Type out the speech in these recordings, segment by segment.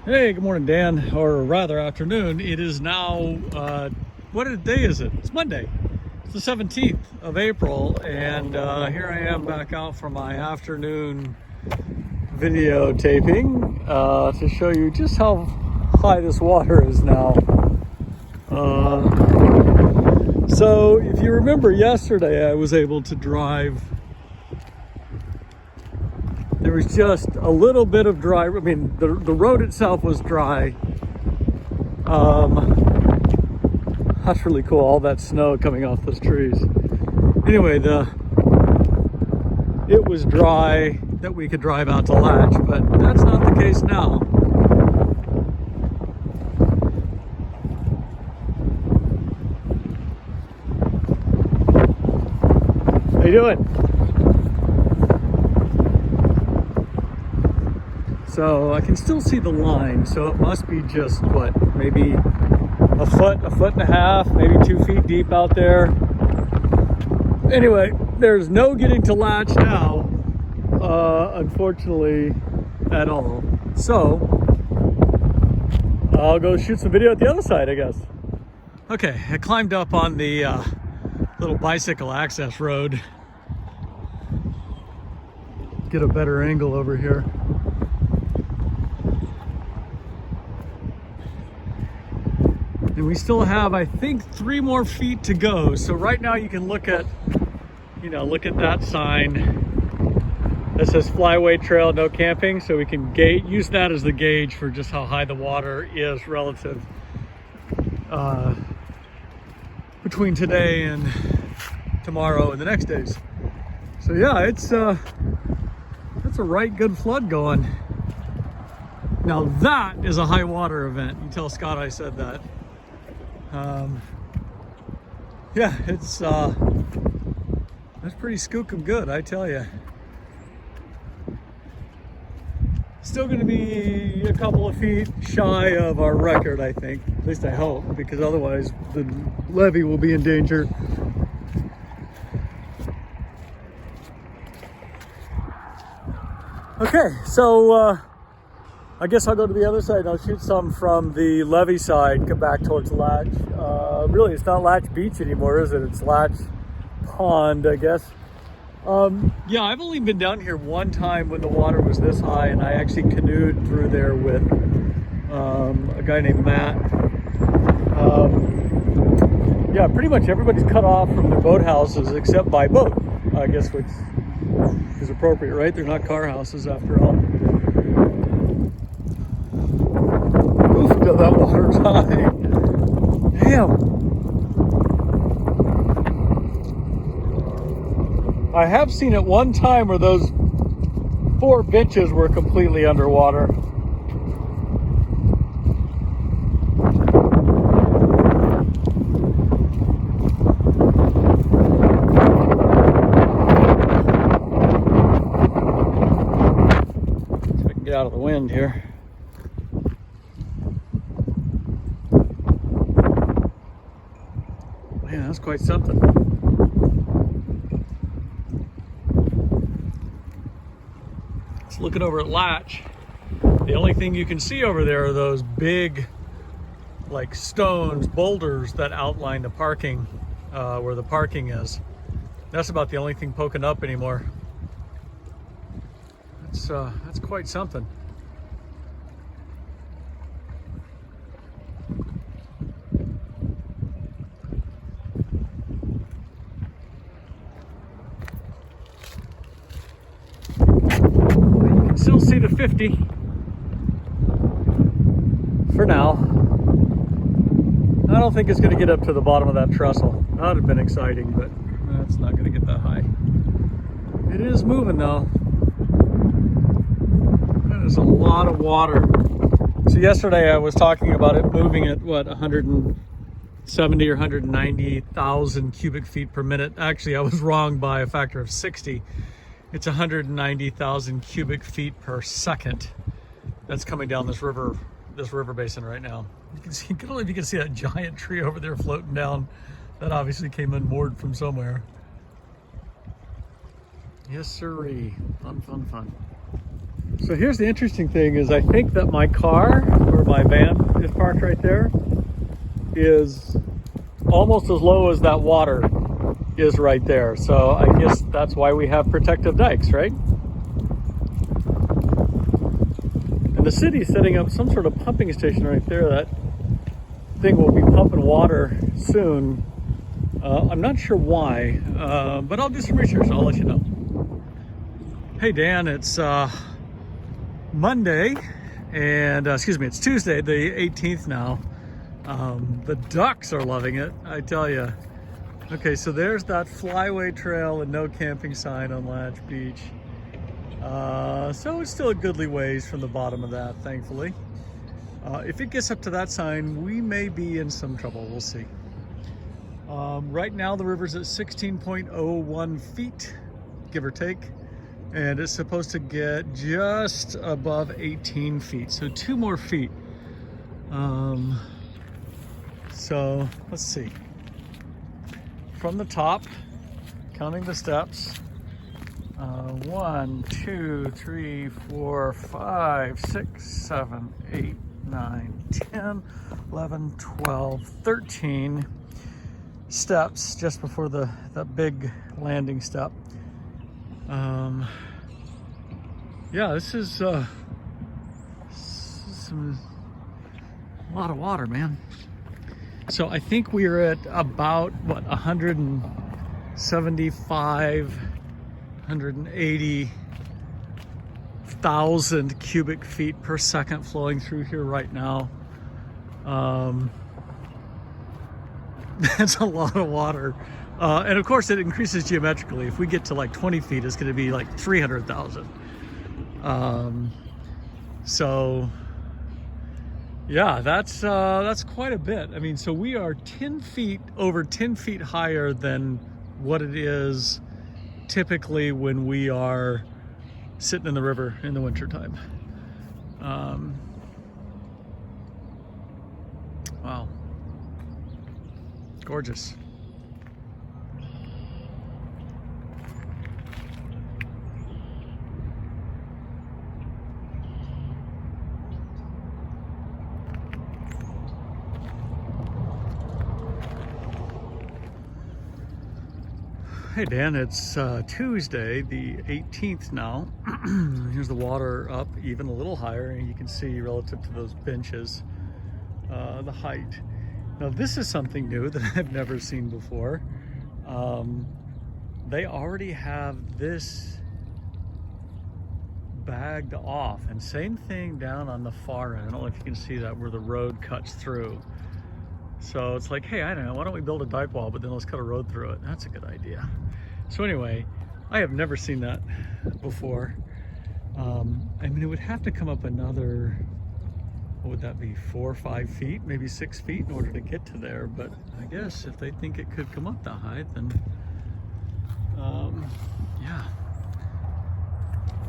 Hey, good morning, Dan, or rather afternoon. It is now, what day is it? It's Monday. It's the 17th of April, and here I am back out for my afternoon video taping to show you just how high this water is now. So if you remember yesterday, I was able to drive. There was just a little bit of dry. I mean, the road itself was dry. That's really cool. All that snow coming off those trees. Anyway, it was dry that we could drive out to Latch, but that's not the case now. How you doing? So I can still see the line, so it must be just, what, maybe a foot and a half, maybe 2 feet deep out there. Anyway, there's no getting to Latch now, unfortunately, at all. So I'll go shoot some video at the other side, I guess. Okay, I climbed up on the little bicycle access road. Get a better angle over here. And we still have, I think, 3 more feet to go. So right now you can look at that sign that says Flyway Trail, no camping. So we can use that as the gauge for just how high the water is relative between today and tomorrow and the next days. So yeah, that's a right good flood going. Now that is a high water event. You tell Scott I said that. Yeah, it's that's pretty skookum good, I tell you. Still going to be a couple of feet shy of our record, I think. At least I hope, because otherwise the levee will be in danger. Okay, so I guess I'll go to the other side and I'll shoot some from the levee side, come back towards Latch. Really, it's not Latch Beach anymore, is it? It's Latch Pond, I guess. Yeah, I've only been down here one time when the water was this high, and I actually canoed through there with a guy named Matt. Yeah, pretty much everybody's cut off from their boathouses except by boat, I guess, which is appropriate, right? They're not car houses after all. Oof, that water's high. Damn. I have seen it one time where those 4 benches were completely underwater. See if I can get out of the wind here. Man, that's quite something. It's looking over at Latch. The only thing you can see over there are those big, like, stones, boulders that outline the parking, where the parking is. That's about the only thing poking up anymore. That's quite something. Still see the 50 for now. I don't think it's going to get up to the bottom of that trestle. That would have been exciting, but it's not going to get that high. It is moving though. That is a lot of water. So yesterday I was talking about it moving at what, 170 or 190,000 cubic feet per minute. Actually, I was wrong by a factor of 60. It's 190,000 cubic feet per second that's coming down this river basin right now. You can see, I don't know if you can see that giant tree over there floating down. That obviously came unmoored from somewhere. Yes, sirree. Fun, fun, fun. So here's the interesting thing is I think that my car, or my van is parked right there, is almost as low as that water is right there. So I guess that's why we have protective dikes, right? And the city's setting up some sort of pumping station right there. That thing will be pumping water soon. I'm not sure why, but I'll do some research. I'll let you know. Hey Dan, it's Monday, and excuse me, it's Tuesday, the 18th now. The ducks are loving it, I tell you. Okay, so there's that flyway trail and no camping sign on Latch Beach. So it's still a goodly ways from the bottom of that, thankfully. If it gets up to that sign, we may be in some trouble. We'll see. Right now, the river's at 16.01 feet, give or take. And it's supposed to get just above 18 feet. So 2 more feet. So let's see. From the top, counting the steps. 1, 2, 3, 4, 5, 6, 7, 8, 9, 10, 11, 12, 13 steps just before the big landing step. Yeah, this is a lot of water, man. So I think we're at about, what, 175, 180,000 cubic feet per second flowing through here right now. That's a lot of water. And of course it increases geometrically. If we get to like 20 feet, it's going to be like 300,000. So yeah, that's quite a bit. I mean, so we are over 10 feet higher than what it is typically when we are sitting in the river in the wintertime. Wow. Gorgeous. Hey Dan, it's Tuesday, the 18th now. Here's the water up even a little higher, and you can see relative to those benches, the height. Now this is something new that I've never seen before. They already have this bagged off, and same thing down on the far end. I don't know if you can see that where the road cuts through. So it's like, hey, I don't know, why don't we build a dike wall, but then let's cut a road through it. That's a good idea. So anyway, I have never seen that before. I mean, it would have to come up another, what would that be, 4 or 5 feet, maybe 6 feet in order to get to there. But I guess if they think it could come up that high, then yeah.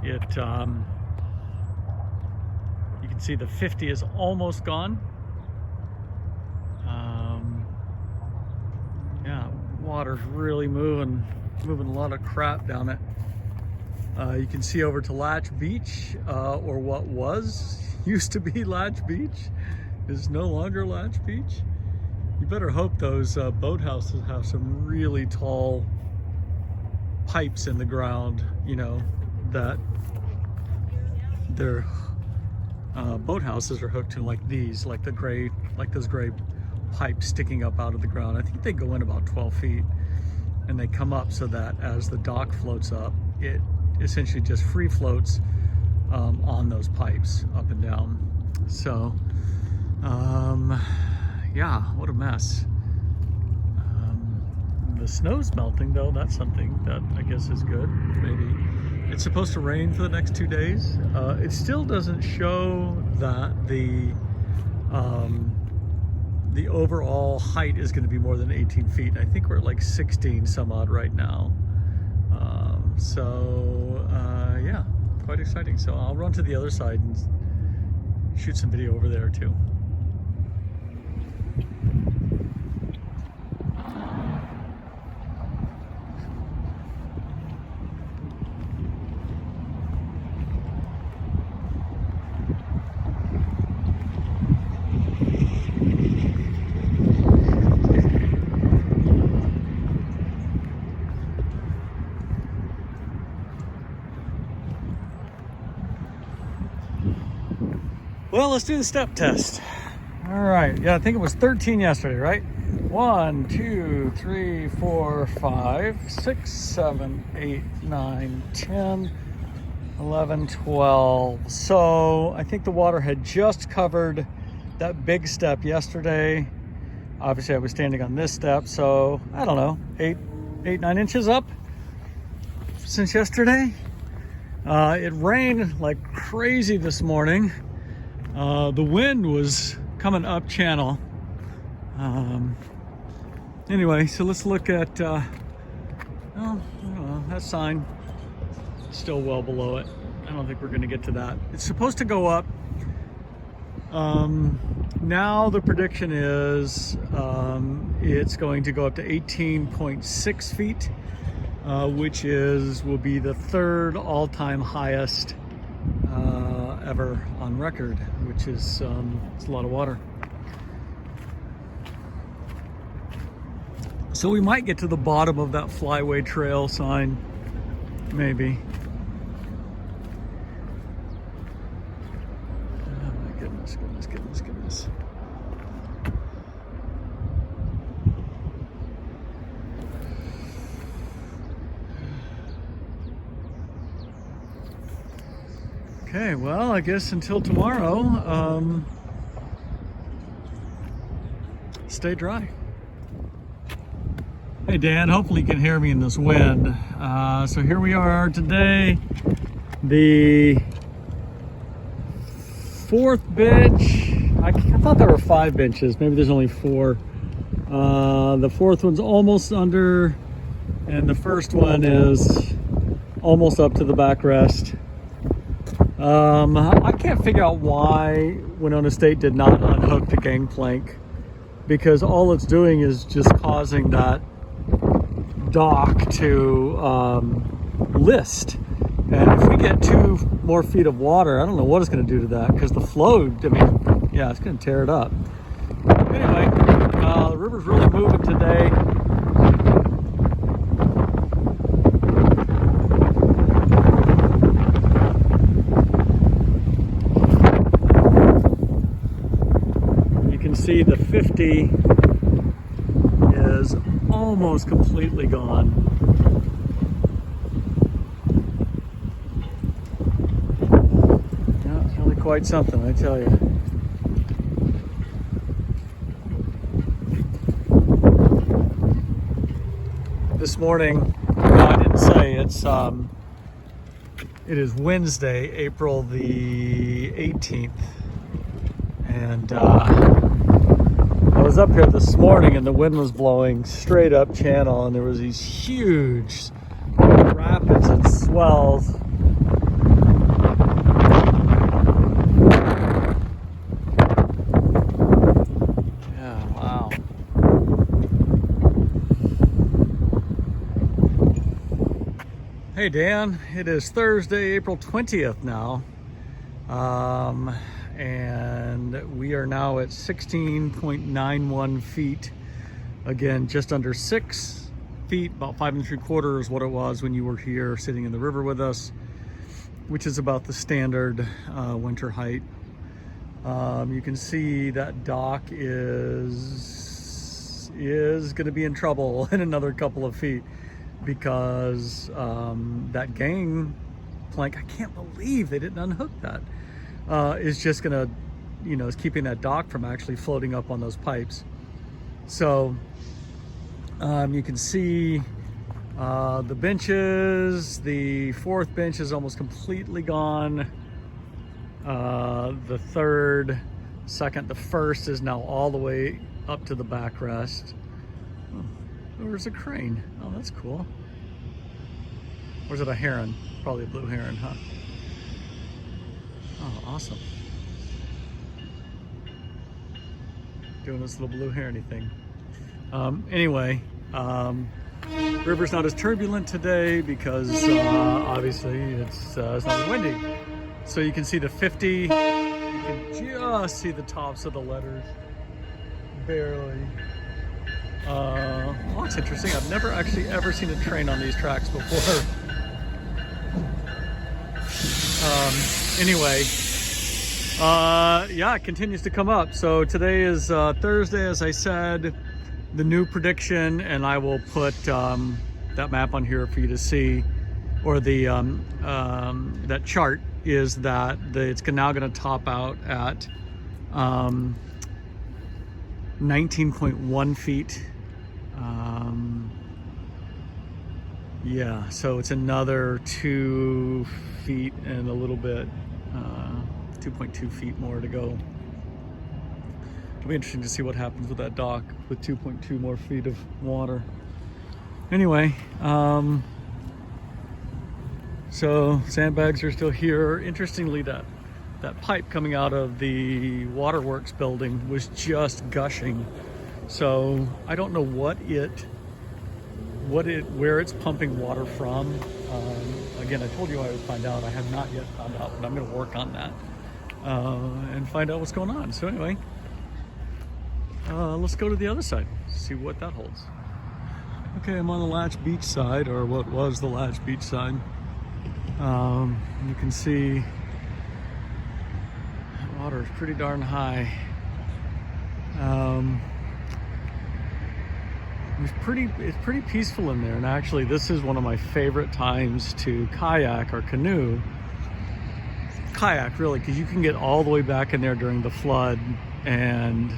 You can see the 50 is almost gone. Yeah, water's really moving a lot of crap down it. You can see over to Latch Beach, or what used to be Latch Beach, is no longer Latch Beach. You better hope those boathouses have some really tall pipes in the ground, you know, that their boathouses are hooked to, like these, like those gray pipes sticking up out of the ground. I think they go in about 12 feet, and they come up so that as the dock floats up, it essentially just free floats on those pipes up and down. So yeah, what a mess. The snow's melting though. That's something that I guess is good. Maybe it's supposed to rain for the next 2 days. It still doesn't show that the overall height is going to be more than 18 feet. I think we're at like 16 some odd right now. Yeah, quite exciting. So I'll run to the other side and shoot some video over there too. Well, let's do the step test. All right, yeah, I think it was 13 yesterday, right? 1, 2, 3, 4, 5, 6, 7, 8, 9, 10, 11, 12. So I think the water had just covered that big step yesterday. Obviously I was standing on this step, so I don't know, 9 inches up since yesterday. It rained like crazy this morning. The wind was coming up channel. Anyway, so let's look at, oh, I don't know, that sign still well below it. I don't think we're going to get to that. It's supposed to go up. Now the prediction is it's going to go up to 18.6 feet, which will be the third all-time highest ever on record, which is it's a lot of water. So we might get to the bottom of that Flyway Trail sign, maybe. Oh my goodness, goodness, goodness, goodness. Okay, well, I guess until tomorrow, stay dry. Hey Dan, hopefully you can hear me in this wind. So here we are today, the fourth bench. I thought there were 5 benches, maybe there's only 4. The fourth one's almost under, and the first one is almost up to the backrest. I can't figure out why Winona State did not unhook the gangplank, because all it's doing is just causing that dock to list. And if we get 2 more feet of water, I don't know what it's going to do to that, because the flow, I mean, yeah, it's going to tear it up. Anyway, the river's really moving today. You can see the 50 is almost completely gone. Yeah, it's really quite something, I tell you. This morning, no, I didn't say, it is Wednesday, April the 18th, and I was up here this morning and the wind was blowing straight up channel, and there was these huge rapids and swells. Yeah, wow. Hey Dan, it is Thursday, April 20th now. And we are now at 16.91 feet. Again, just under 6 feet, about 5 3/4 is what it was when you were here sitting in the river with us, which is about the standard winter height. You can see that dock is going to be in trouble in another couple of feet, because that gang plank, I can't believe they didn't unhook that. Is just gonna, is keeping that dock from actually floating up on those pipes. So you can see the benches. The fourth bench is almost completely gone. The third, second, the first is now all the way up to the backrest. Oh, there's a crane. Oh, that's cool. Or is it a heron? Probably a blue heron, huh? Oh, awesome. Doing this little blue herony thing. Anyway, river's not as turbulent today because obviously it's not windy. So you can see the 50, you can just see the tops of the letters, barely. Well, that's interesting. I've never actually ever seen a train on these tracks before. Anyway, Yeah, it continues to come up. So today is Thursday, as I said. The new prediction, and I will put that map on here for you to see, or the that chart, is that it's now going to top out at 19.1 feet. Yeah, so it's another 2 feet and a little bit, 2.2 feet more to go. It'll be interesting to see what happens with that dock with 2.2 more feet of water. Anyway, so sandbags are still here. Interestingly, that pipe coming out of the waterworks building was just gushing. So I don't know where it's pumping water from. Again, I told you I would find out. I have not yet found out, but I'm going to work on that and find out what's going on. So anyway, let's go to the other side, see what that holds. Okay, I'm on the Latch Beach side, or what was the Latch Beach side. You can see water is pretty darn high. It's pretty peaceful in there, and actually this is one of my favorite times to kayak or canoe. Kayak, really, because you can get all the way back in there during the flood, and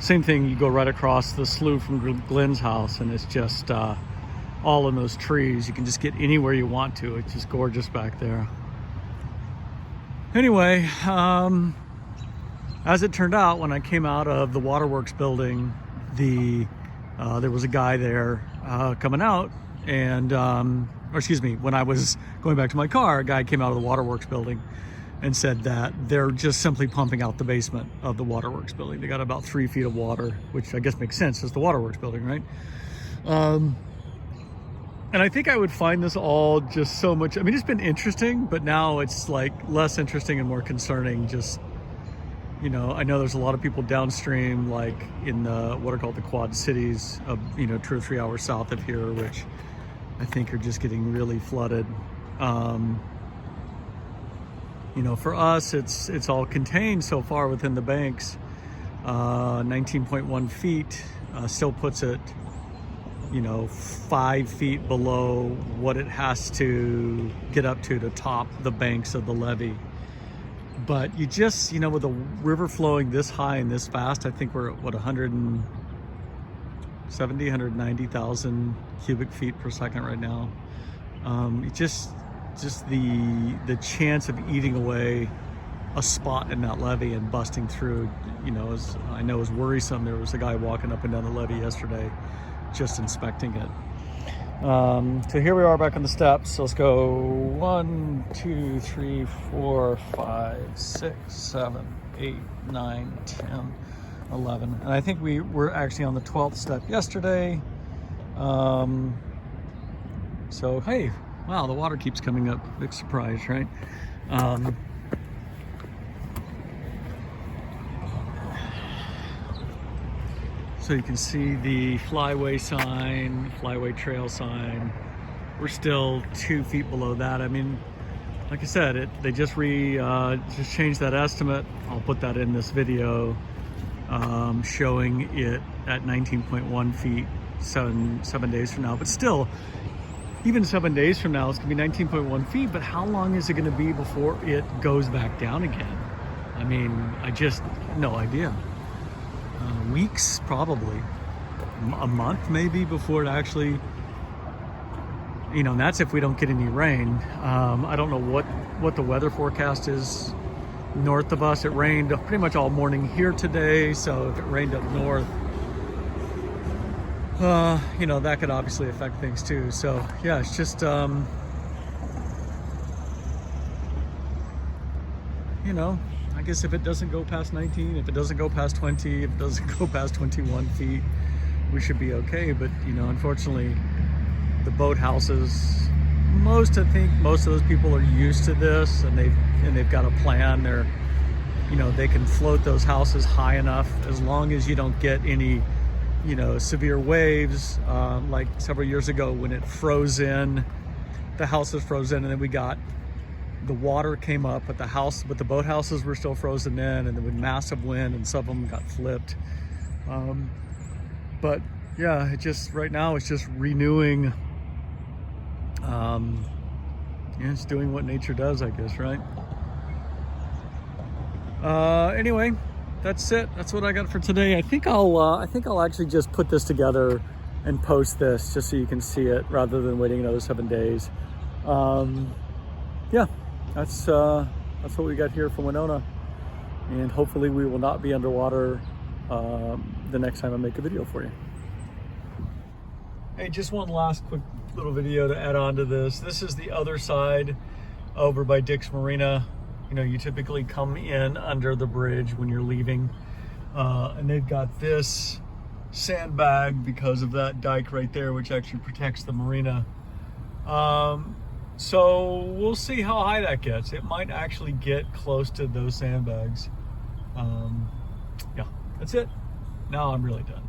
same thing, you go right across the slough from Glenn's house, and it's just all in those trees. You can just get anywhere you want to. It's just gorgeous back there. Anyway, as it turned out, when I came out of the waterworks building, there was a guy there coming out, and or excuse me, when I was going back to my car, a guy came out of the waterworks building and said that they're just simply pumping out the basement of the waterworks building. They got about 3 feet of water, which I guess makes sense. It's the waterworks building, right? And I think I would find this all just so much, I mean, it's been interesting, but now it's like less interesting and more concerning. Just, you know, I know there's a lot of people downstream, like in what are called the Quad Cities, 2 or 3 hours south of here, which I think are just getting really flooded. For us, it's all contained so far within the banks. 19.1 feet still puts it, 5 feet below what it has to get up to top the banks of the levee. But you just, with the river flowing this high and this fast, I think we're at 190,000 cubic feet per second right now. Just the chance of eating away a spot in that levee and busting through, is worrisome. There was a guy walking up and down the levee yesterday, just inspecting it. So here we are back on the steps. So let's go 1, 2, 3, 4, 5, 6, 7, 8, 9, 10, 11. And I think we were actually on the 12th step yesterday. So, hey, wow, the water keeps coming up. Big surprise, right? So you can see the flyway sign, flyway trail sign. We're still 2 feet below that. I mean, like I said, they just changed that estimate. I'll put that in this video, showing it at 19.1 feet 7 days from now. But still, even 7 days from now, it's gonna be 19.1 feet, but how long is it gonna be before it goes back down again? I mean, no idea. Weeks, probably. A month, maybe, before it actually, and that's if we don't get any rain. I don't know what the weather forecast is north of us. It rained pretty much all morning here today, so if it rained up north, that could obviously affect things too. So yeah, it's just, I guess if it doesn't go past 19, if it doesn't go past 20, if it doesn't go past 21 feet, we should be okay. But, unfortunately, the boathouses, most of those people are used to this, and they've got a plan. They can float those houses high enough, as long as you don't get any, severe waves, like several years ago when it froze in, the houses froze in, and then we got the water came up, but the boathouses were still frozen in, and there was massive wind, and some of them got flipped. But yeah, it just right now it's just renewing. Yeah, it's doing what nature does, I guess, right? Anyway, that's it. That's what I got for today. I think I'll actually just put this together and post this just so you can see it rather than waiting another 7 days. Yeah, that's what we got here from Winona, and hopefully we will not be underwater the next time I make a video for you. Hey, just one last quick little video to add on to this. This is the other side over by Dick's Marina. You know, you typically come in under the bridge when you're leaving, and they've got this sandbag because of that dike right there, which actually protects the marina. So we'll see how high that gets. It might actually get close to those sandbags. Yeah, that's it. Now I'm really done.